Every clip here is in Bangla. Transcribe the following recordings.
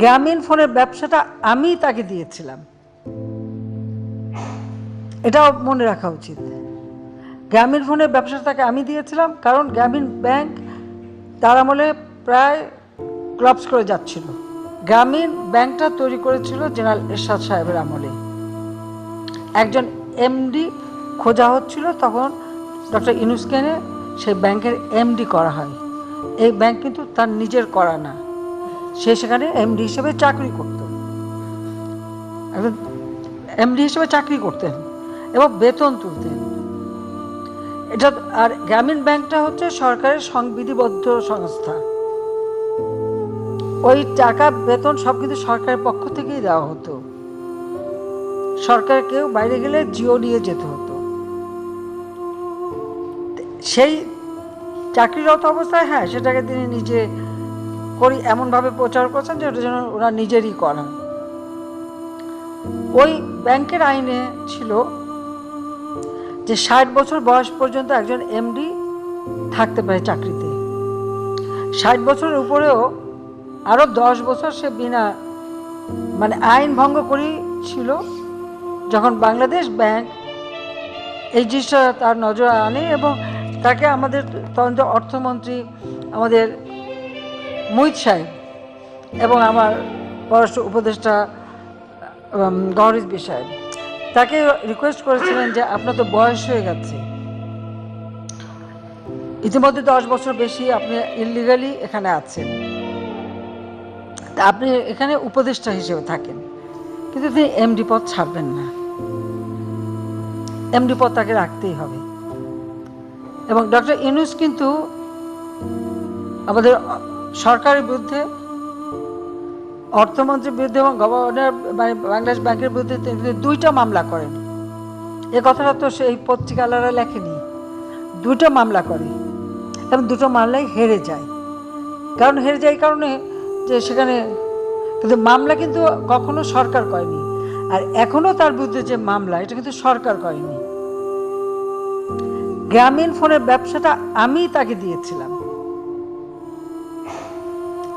গ্রামীণ ফোনের ব্যবসাটা আমি তাকে দিয়েছিলাম, এটাও মনে রাখা উচিত। গ্রামীণ ফোনের ব্যবসাটা তাকে আমি দিয়েছিলাম, কারণ গ্রামীণ ব্যাংক তার আমলে প্রায় ক্লাবস করে যাচ্ছিল। গ্রামীণ ব্যাংকটা তৈরি করেছিল জেনারেল এরশাদ সাহেবের আমলে। একজন এমডি খোঁজা হচ্ছিল, তখন ডক্টর ইউনূসকে এনে সেই ব্যাংকের এমডি করা হয়। এই ব্যাংক কিন্তু তার নিজের করা না, সে সেখানে এমডি হিসেবে চাকরি করত, একজন এমডি হিসেবে চাকরি করতেন এবং বেতন তুলতেন। এটা আর গ্রামীণ ব্যাংকটা হচ্ছে সরকারের সংবিধিবদ্ধ সংস্থা। ওই টাকা বেতন সব কিন্তু সরকারের পক্ষ থেকেই দেওয়া হতো। সরকার কেউ বাইরে গেলে জিও নিয়ে যেতে হতো। সেই চাকরিরত অবস্থায় সেটাকে তিনি নিজে করি এমনভাবে প্রচার করছেন যে ওটা যেন ওরা নিজেরই করা। ওই ব্যাংকের আইনে ছিল যে 60 বছর বয়স পর্যন্ত একজন এমডি থাকতে পারে চাকরিতে। 60 বছরের উপরেও আরো 10 বছর সে বিনা আইন ভঙ্গ করেই ছিল। যখন বাংলাদেশ ব্যাংক এই জিনিসটা তার নজরে আনে এবং তাকে আমাদের তখন অর্থমন্ত্রী আমাদের মুহিত সাহেব এবং আমার পররাষ্ট্র উপদেষ্টা গওহর রিজভী সাহেব তাকে রিকোয়েস্ট করেছিলেন যে আপনার তো বয়স হয়ে গেছে, ইতিমধ্যে 10 বছর বেশি আপনি ইললিগালি এখানে আছেন, তা আপনি এখানে উপদেষ্টা হিসেবে থাকেন, কিন্তু তিনি এমডি পদ ছাড়বেন না, এমডি পদ তাকে রাখতেই হবে। এবং ডক্টর ইউনূস কিন্তু আমাদের সরকারের বিরুদ্ধে, অর্থমন্ত্রীর বিরুদ্ধে এবং গভর্নর বাংলাদেশ ব্যাংকের বিরুদ্ধে তিনি 2টা মামলা করেন। এ কথাটা তো সেই পত্রিকালারা লেখেনি। 2টা মামলা করে এবং 2টো মামলায় হেরে যায়। কারণ হেরে যায় এই কারণে যে সেখানে কিন্তু মামলা কিন্তু কখনো সরকার করেনি, আর এখনো তার বিরুদ্ধে যে মামলা এটা কিন্তু সরকার করেনি। গ্রামীণ ফোনের ব্যবসাটা আমি তাকে দিয়েছিলাম,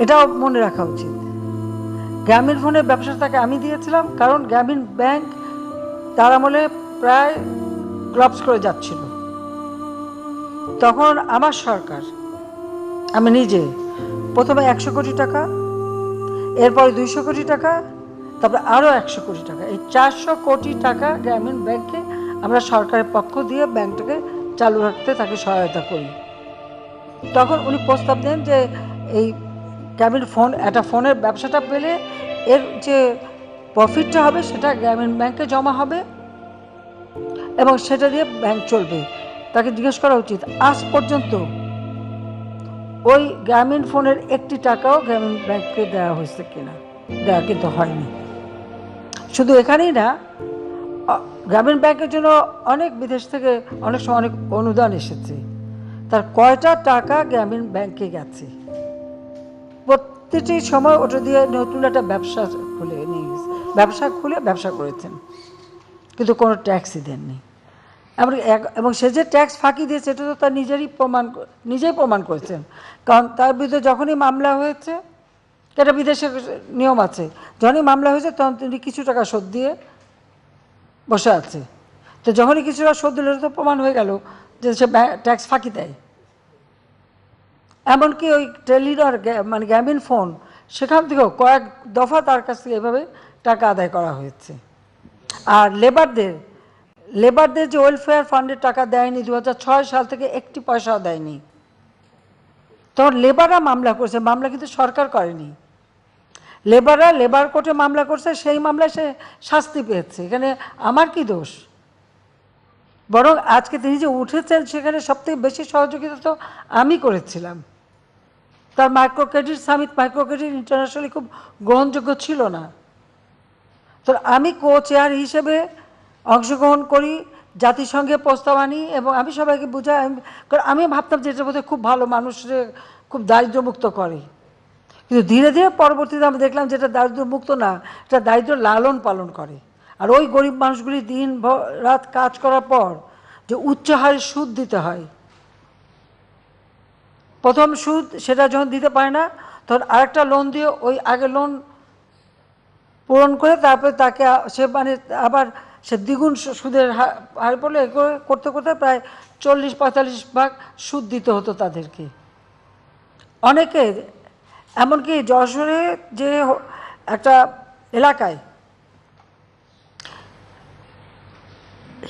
এটাও মনে রাখা উচিত। গ্রামীণ ফোনের ব্যবসাটা তাকে আমি দিয়েছিলাম, কারণ গ্রামীণ ব্যাংক তার আমলে প্রায় ক্লাবস করে যাচ্ছিল। তখন আমার সরকার, আমি নিজে প্রথমে 100 কোটি টাকা, এরপরে 200 কোটি টাকা, তারপরে আরও 100 কোটি টাকা, এই 400 কোটি টাকা গ্রামীণ ব্যাংকে আমরা সরকারের পক্ষ দিয়ে ব্যাংকটাকে চালু রাখতে তাকে সহায়তা করি। তখন উনি প্রস্তাব দেন যে এই গ্রামীণ ফোনের ব্যবসাটা পেলে এর যে প্রফিটটা হবে সেটা গ্রামীণ ব্যাংকে জমা হবে এবং সেটা দিয়ে ব্যাংক চলবে। তাকে জিজ্ঞেস করা উচিত আজ পর্যন্ত ওই গ্রামীণ ফোনের 1টি টাকাও গ্রামীণ ব্যাংককে দেওয়া হয়েছে কিনা। দেওয়া কিন্তু হয়নি। শুধু এখানেই না, গ্রামীণ ব্যাংকের জন্য অনেক বিদেশ থেকে অনেক সময় অনেক অনুদান এসেছে, তার কয়টা টাকা গ্রামীণ ব্যাংকে গেছে। প্রতিটি সময় ওটা দিয়ে নতুন একটা ব্যবসা খুলে নিয়ে গেছে, ব্যবসা করেছেন, কিন্তু কোনো ট্যাক্সই দেননি। এবং সে যে ট্যাক্স ফাঁকি দিয়েছে এটা তো তার নিজেই প্রমাণ করেছেন। কারণ তার বিরুদ্ধে যখনই মামলা হয়েছে, এটা বিদেশের নিয়ম আছে, যখনই মামলা হয়েছে তখন তিনি কিছু টাকা শোধ দিয়ে বসে আছে। তো যখনই কিছু টাকা শোধ দিল তো প্রমাণ হয়ে গেল যে সে ট্যাক্স ফাঁকি দেয়। এমনকি ওই টেলিডর গ্রামীণ ফোন, সেখান থেকেও কয়েক দফা তার কাছ থেকে এভাবে টাকা আদায় করা হয়েছে। আর লেবারদের যে ওয়েলফেয়ার ফান্ডের টাকা দেয়নি 2006 সাল থেকে 1টি পয়সাও দেয়নি। তখন লেবাররা মামলা করছে, মামলা কিন্তু সরকার করেনি। লেবাররা লেবার কোর্টে মামলা করছে, সেই মামলায় সে শাস্তি পেয়েছে। এখানে আমার কি দোষ? বরং আজকে তিনি যে উঠেছেন সেখানে সবথেকে বেশি সহযোগিতা তো আমি করেছিলাম। তার মাইক্রো ক্রেডিট ইন্টারন্যাশনালি খুব গ্রহণযোগ্য ছিল না। তো আমি চেয়ার হিসেবে অংশগ্রহণ করি, জাতিসংঘে প্রস্তাব আনি এবং আমি সবাইকে বুঝাই। কারণ আমি ভাবতাম যে এটার মধ্যে খুব ভালো, মানুষের খুব দারিদ্র্যমুক্ত করে। কিন্তু ধীরে ধীরে পরবর্তীতে আমি দেখলাম যে এটা দারিদ্র্যমুক্ত না, এটা দারিদ্র্য লালন পালন করে। আর ওই গরিব মানুষগুলি দিন রাত কাজ করার পর যে উচ্চ হারে সুদ দিতে হয়, প্রথম সুদ সেটা যখন দিতে পারে না তখন আরেকটা লোন দিয়ে ওই আগের লোন পূরণ করে তারপরে তাকে সে মানে আবার সে দ্বিগুণ সুদের হার পড়লে করতে করতে প্রায় 40-45 ভাগ সুদ দিতে হতো তাদেরকে। অনেকে এমনকি যশোরে যে একটা এলাকায়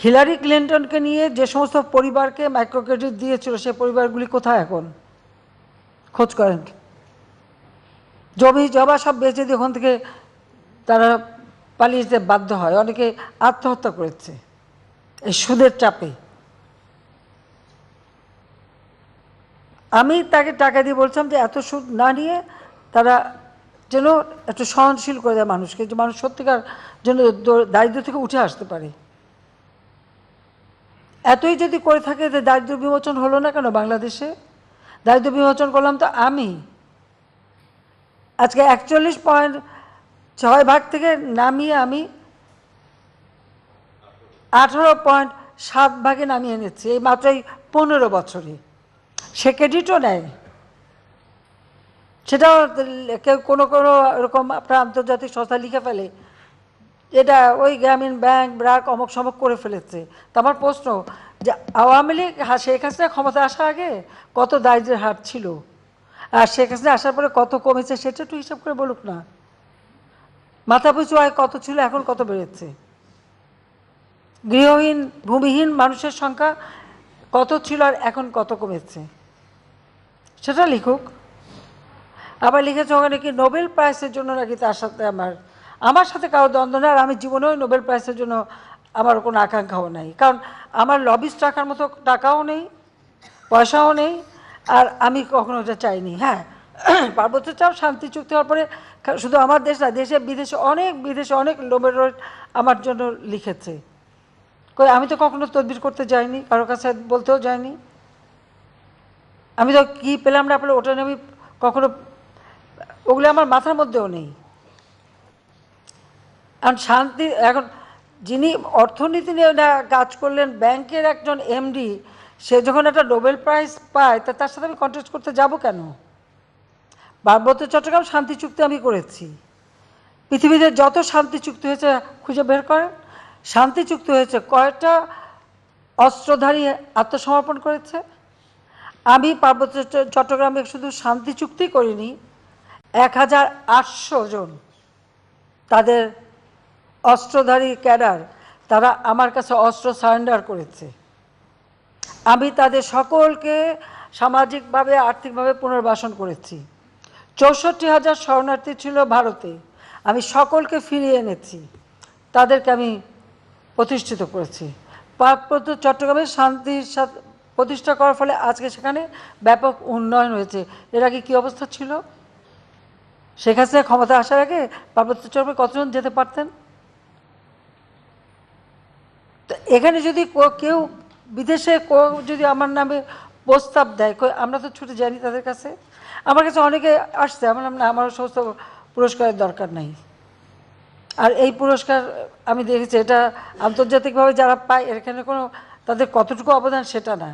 হিলারি ক্লিন্টনকে নিয়ে যে সমস্ত পরিবারকে মাইক্রো ক্রেডিট দিয়েছিল সে পরিবারগুলি কোথায় এখন? খোঁজ করেন। জমি জমা সব বেঁচে দিয়ে ওখান থেকে তারা পালিয়ে যেতে বাধ্য হয়, অনেকে আত্মহত্যা করেছে এই সুদের চাপে। আমি তাকে টাকা দিয়ে বলছিলাম যে এত সুদ না নিয়ে তারা যেন একটু সহনশীল করে দেয় মানুষকে, যে মানুষ সত্যিকার যেন দারিদ্র থেকে উঠে আসতে পারে। এতই যদি করে থাকে যে দারিদ্র বিমোচন হলো না কেন বাংলাদেশে? দারিদ্র বিমোচন করলাম তো আমি। আজকে 41.6 থেকে নামিয়ে আমি 18.7 নামিয়ে এনেছি এই মাত্র এই 15 বছরে। সে ক্রেডিটও নেয়, সেটাও কেউ কোনো কোনো এরকম আপনার আন্তর্জাতিক সংস্থা লিখে ফেলে এটা ওই গ্রামীণ ব্যাংক ব্র্যাক অমক সমক করে ফেলেছে। তো আমার প্রশ্ন যে আওয়ামী লীগ শেখ হাসিনা ক্ষমতা আসার আগে কত দারিদ্র্যের হার ছিল, আর শেখ হাসিনা আসার পরে কত কমেছে সেটা একটু হিসাব করে বলুক না। মাথা পিছু আয় কত ছিল, এখন কত বেড়েছে? গৃহহীন ভূমিহীন মানুষের সংখ্যা কত ছিল আর এখন কত কমেছে সেটা লিখুক। আবার লিখেছে ওখানে কি নোবেল প্রাইজের জন্য নাকি তার সাথে আমার সাথে কারো দ্বন্দ্ব নেই, আর আমি জীবনেও নোবেল প্রাইজের জন্য আমার কোনো আকাঙ্ক্ষাও নেই, কারণ আমার লবিস্ট রাখার মতো টাকাও নেই, পয়সাও নেই, আর আমি কখনো ওটা চাইনি। হ্যাঁ, পার্বত্য চাপ শান্তি চুক্তি হওয়ার পরে শুধু আমার দেশ না, দেশে বিদেশে অনেক নোবেল আমার জন্য লিখেছে। কই আমি তো কখনো তদবির করতে যাইনি, কারোর কাছে বলতেও যাইনি। আমি তো কী পেলাম না পেলে ওটা নিয়ে আমি কখনো, ওগুলো আমার মাথার মধ্যেও নেই। কারণ শান্তি এখন যিনি অর্থনীতি নিয়ে কাজ করলেন ব্যাংকের একজন এমডি, সে যখন একটা নোবেল প্রাইজ পায় তা তার সাথে আমি কন্টেস্ট করতে যাব কেন? পার্বত্য চট্টগ্রাম শান্তি চুক্তি আমি করেছি। পৃথিবীতে যত শান্তি চুক্তি হয়েছে খুঁজে বের করেন, শান্তি চুক্তি হয়েছে কয়েকটা অস্ত্রধারী আত্মসমর্পণ করেছে। আমি পার্বত্য চট্টগ্রামে শুধু শান্তি চুক্তি করিনি, 1800 জন তাদের অস্ত্রধারী ক্যাডার তারা আমার কাছে অস্ত্র সারেন্ডার করেছে। আমি তাদের সকলকে সামাজিকভাবে আর্থিকভাবে পুনর্বাসন করেছি। 64,000 শরণার্থী ছিল ভারতে, আমি সকলকে ফিরিয়ে এনেছি, তাদেরকে আমি প্রতিষ্ঠিত করেছি। পার্বত্য চট্টগ্রামে শান্তি প্রতিষ্ঠা করার ফলে আজকে সেখানে ব্যাপক উন্নয়ন হয়েছে। এর আগে কী অবস্থা ছিল? শেখ হাসিনা ক্ষমতা আসার আগে পার্বত্য চট্টগ্রামে কতজন যেতে পারতেন? তো এখানে যদি কেউ বিদেশে যদি আমার নামে প্রস্তাব দেয়, আমরা তো ছুটে যাইনি তাদের কাছে। আমার কাছে অনেকে আসছে, আমার নাম না, আমার সমস্ত পুরস্কারের দরকার নাই। আর এই পুরস্কার আমি দেখেছি এটা আন্তর্জাতিকভাবে যারা পায় এখানে কোনো তাদের কতটুকু অবদান সেটা না,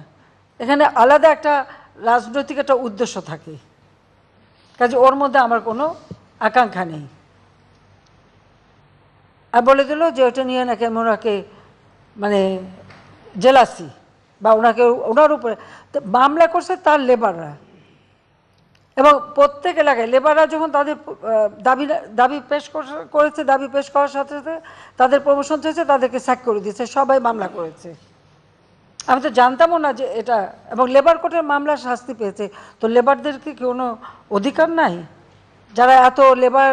এখানে আলাদা একটা রাজনৈতিক একটা উদ্দেশ্য থাকে, কাজে ওর মধ্যে আমার কোনো আকাঙ্ক্ষা নেই। আর বলে দিল যে ওটা নিয়ে নাকি আমি ওনাকে মানে জেলাসি বা ওনার উপরে মামলা করছে তার লেবাররা, এবং প্রত্যেক এলাকায় লেবাররা যখন তাদের দাবি পেশ করেছে, দাবি পেশ করার সাথে সাথে তাদের প্রমোশন হয়েছে, তাদেরকে স্যাক করে দিয়েছে, সবাই মামলা করেছে। আমি তো জানতামও না যে এটা, এবং লেবার কোর্টের মামলা শাস্তি পেয়েছে। তো লেবারদের কি কোনো অধিকার নাই? যারা এত লেবার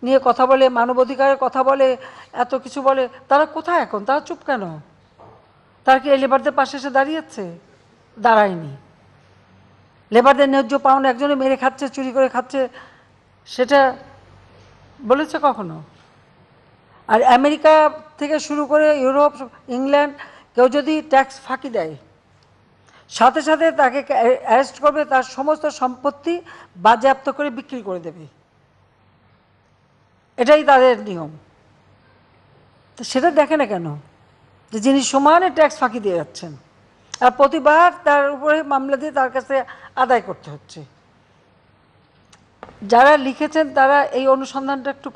নিয়ে কথা বলে, মানবাধিকারের কথা বলে, এত কিছু বলে, তারা কোথায় এখন? তারা চুপ কেন? তারা কি এই লেবারদের পাশে এসে দাঁড়িয়েছে? দাঁড়ায়নি। লেবারদের ন্যায্য পাওনা একজনে মেরে খাচ্ছে, চুরি করে খাচ্ছে, সেটা বলেছে কখনো? আর আমেরিকা থেকে শুরু করে ইউরোপ, ইংল্যান্ড, কেউ যদি ট্যাক্স ফাঁকি দেয় সাথে সাথে তাকে অ্যারেস্ট করবে, তার সমস্ত সম্পত্তি বাজেয়াপ্ত করে বিক্রি করে দেবে, এটাই তাদের নিয়ম। তো সেটা দেখে না কেন যে যিনি সমানে ট্যাক্স ফাঁকি দিয়ে যাচ্ছেন, আর প্রতিবার তার উপরে মামলা দিয়ে তার কাছে আদায় করতে হচ্ছে। যারা লিখেছেন তারা এই অনুসন্ধানটা একটু